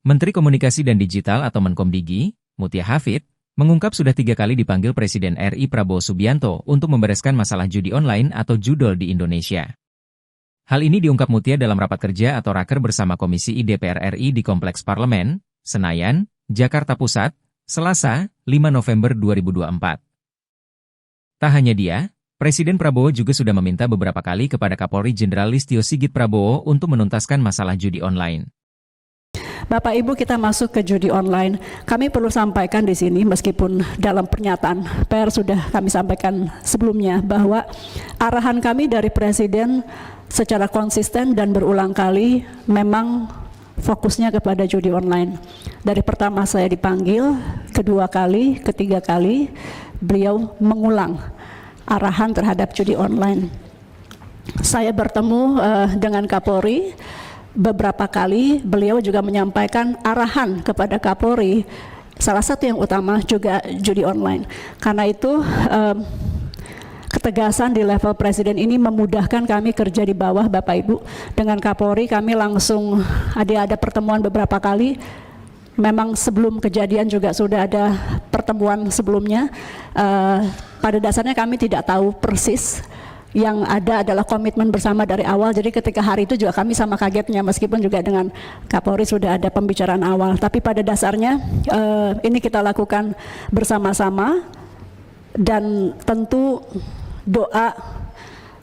Menteri Komunikasi dan Digital atau Menkomdigi, Mutia Hafid, mengungkap sudah 3 kali dipanggil Presiden RI Prabowo Subianto untuk membereskan masalah judi online atau judol di Indonesia. Hal ini diungkap Mutia dalam rapat kerja atau raker bersama Komisi I DPR RI di Kompleks Parlemen, Senayan, Jakarta Pusat, Selasa, 5 November 2024. Tak hanya dia, Presiden Prabowo juga sudah meminta beberapa kali kepada Kapolri Jenderal Listio Sigit Prabowo untuk menuntaskan masalah judi online. Bapak Ibu, kita masuk ke judi online. Kami perlu sampaikan di sini, meskipun dalam pernyataan pers sudah kami sampaikan sebelumnya, bahwa arahan kami dari Presiden secara konsisten dan berulang kali memang fokusnya kepada judi online. Dari pertama saya dipanggil, kedua kali, ketiga kali, beliau mengulang arahan terhadap judi online. Saya bertemu dengan Kapolri beberapa kali, beliau juga menyampaikan arahan kepada Kapolri, salah satu yang utama juga judi online. Karena itu ketegasan di level Presiden ini memudahkan kami kerja di bawah, Bapak Ibu. Dengan Kapolri kami langsung ada pertemuan beberapa kali. Memang sebelum kejadian juga sudah ada pertemuan sebelumnya. Pada dasarnya kami tidak tahu persis. Yang ada adalah komitmen bersama dari awal. Jadi ketika hari itu juga kami sama kagetnya, meskipun juga dengan Kapolri sudah ada pembicaraan awal. Tapi pada dasarnya ini kita lakukan bersama-sama, dan tentu doa,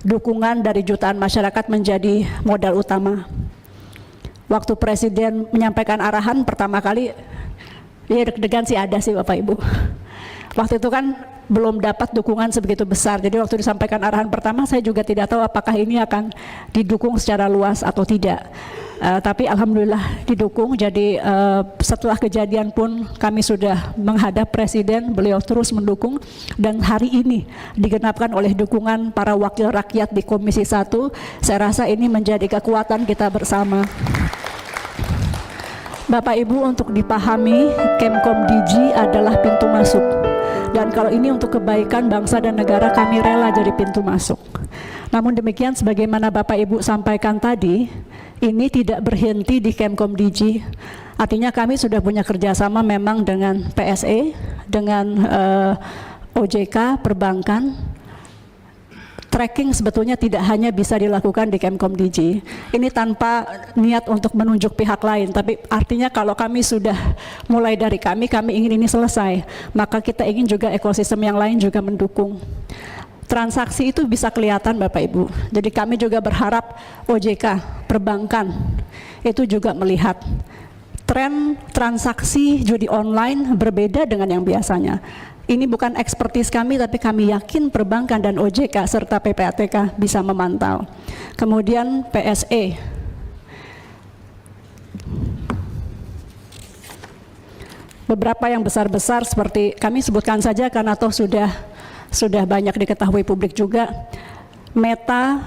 dukungan dari jutaan masyarakat menjadi modal utama. Waktu Presiden menyampaikan arahan pertama kali, ya deg-degan sih ada sih Bapak Ibu. Waktu itu kan belum dapat dukungan sebegitu besar. Jadi waktu disampaikan arahan pertama, saya juga tidak tahu apakah ini akan didukung secara luas atau tidak. Tapi alhamdulillah didukung. Jadi setelah kejadian pun kami sudah menghadap Presiden, beliau terus mendukung, dan hari ini digenapkan oleh dukungan para wakil rakyat di Komisi 1. Saya rasa ini menjadi kekuatan kita bersama. Bapak Ibu, untuk dipahami, Kemkomdigi adalah pintu masuk. Dan kalau ini untuk kebaikan bangsa dan negara, kami rela jadi pintu masuk. Namun demikian, sebagaimana Bapak Ibu sampaikan tadi, ini tidak berhenti di Kemkomdigi. Artinya kami sudah punya kerjasama memang dengan PSE, dengan OJK, perbankan. Tracking sebetulnya tidak hanya bisa dilakukan di Kemkomdigi. Ini tanpa niat untuk menunjuk pihak lain, tapi artinya kalau kami sudah mulai dari kami ingin ini selesai, maka kita ingin juga ekosistem yang lain juga mendukung. Transaksi itu bisa kelihatan Bapak Ibu. Jadi kami juga berharap OJK, perbankan, itu juga melihat tren transaksi judi online berbeda dengan yang biasanya. Ini bukan ekspertis kami, tapi kami yakin perbankan dan OJK serta PPATK bisa memantau. Kemudian PSE. Beberapa yang besar-besar seperti kami sebutkan saja karena toh sudah banyak diketahui publik juga. Meta,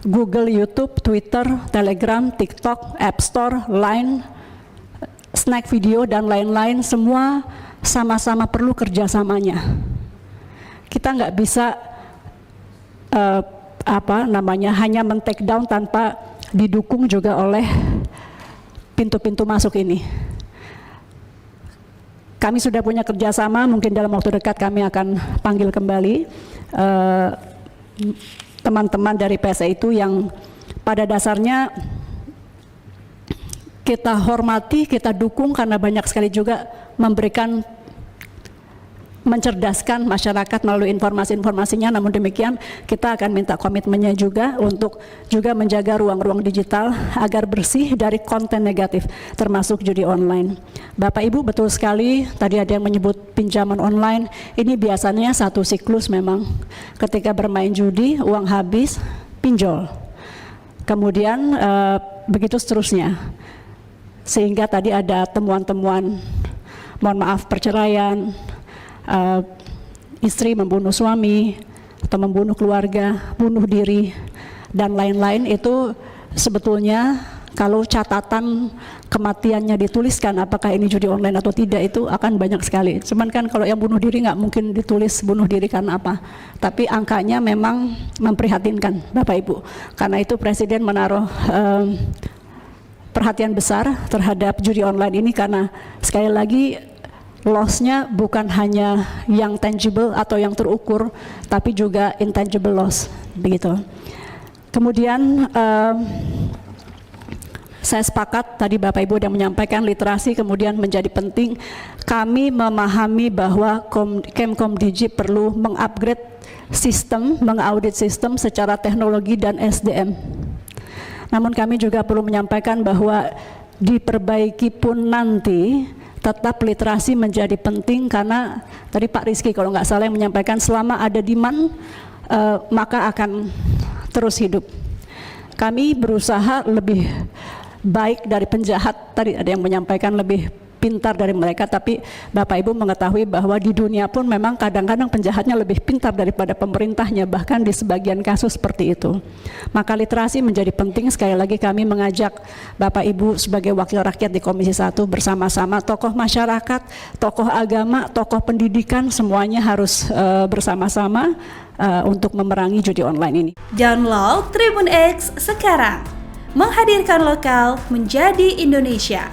Google, YouTube, Twitter, Telegram, TikTok, App Store, Line, Snack Video, dan lain-lain, semua sama-sama perlu kerjasamanya. Kita nggak bisa hanya men-take down tanpa didukung juga oleh pintu-pintu masuk ini. Kami sudah punya kerjasama, mungkin dalam waktu dekat kami akan panggil kembali teman-teman dari PSE itu yang pada dasarnya kita hormati, kita dukung karena banyak sekali juga mencerdaskan masyarakat melalui informasi-informasinya. Namun demikian kita akan minta komitmennya juga untuk juga menjaga ruang-ruang digital agar bersih dari konten negatif termasuk judi online. Bapak Ibu, betul sekali tadi ada yang menyebut pinjaman online. Ini biasanya satu siklus memang. Ketika bermain judi, uang habis, pinjol. Kemudian begitu seterusnya. Sehingga tadi ada temuan-temuan, mohon maaf, perceraian, istri membunuh suami atau membunuh keluarga, bunuh diri, dan lain-lain. Itu sebetulnya kalau catatan kematiannya dituliskan apakah ini judi online atau tidak, itu akan banyak sekali. Cuman kan kalau yang bunuh diri nggak mungkin ditulis bunuh diri karena apa, tapi angkanya memang memprihatinkan Bapak Ibu. Karena itu Presiden menaruh perhatian besar terhadap judi online ini karena sekali lagi loss-nya bukan hanya yang tangible atau yang terukur, tapi juga intangible loss, begitu. Kemudian saya sepakat tadi Bapak Ibu sudah menyampaikan literasi kemudian menjadi penting. Kami memahami bahwa Kemkomdigi perlu mengupgrade sistem, mengaudit sistem secara teknologi dan SDM. Namun kami juga perlu menyampaikan bahwa diperbaiki pun nanti tetap literasi menjadi penting karena tadi Pak Rizky kalau nggak salah yang menyampaikan selama ada demand maka akan terus hidup. Kami berusaha lebih baik dari penjahat, tadi ada yang menyampaikan lebih pintar dari mereka, tapi Bapak Ibu mengetahui bahwa di dunia pun memang kadang-kadang penjahatnya lebih pintar daripada pemerintahnya, bahkan di sebagian kasus seperti itu. Maka literasi menjadi penting. Sekali lagi kami mengajak Bapak Ibu sebagai wakil rakyat di Komisi 1 bersama-sama tokoh masyarakat, tokoh agama, tokoh pendidikan, semuanya harus bersama-sama untuk memerangi judi online ini. Download Tribun X sekarang, menghadirkan lokal menjadi Indonesia.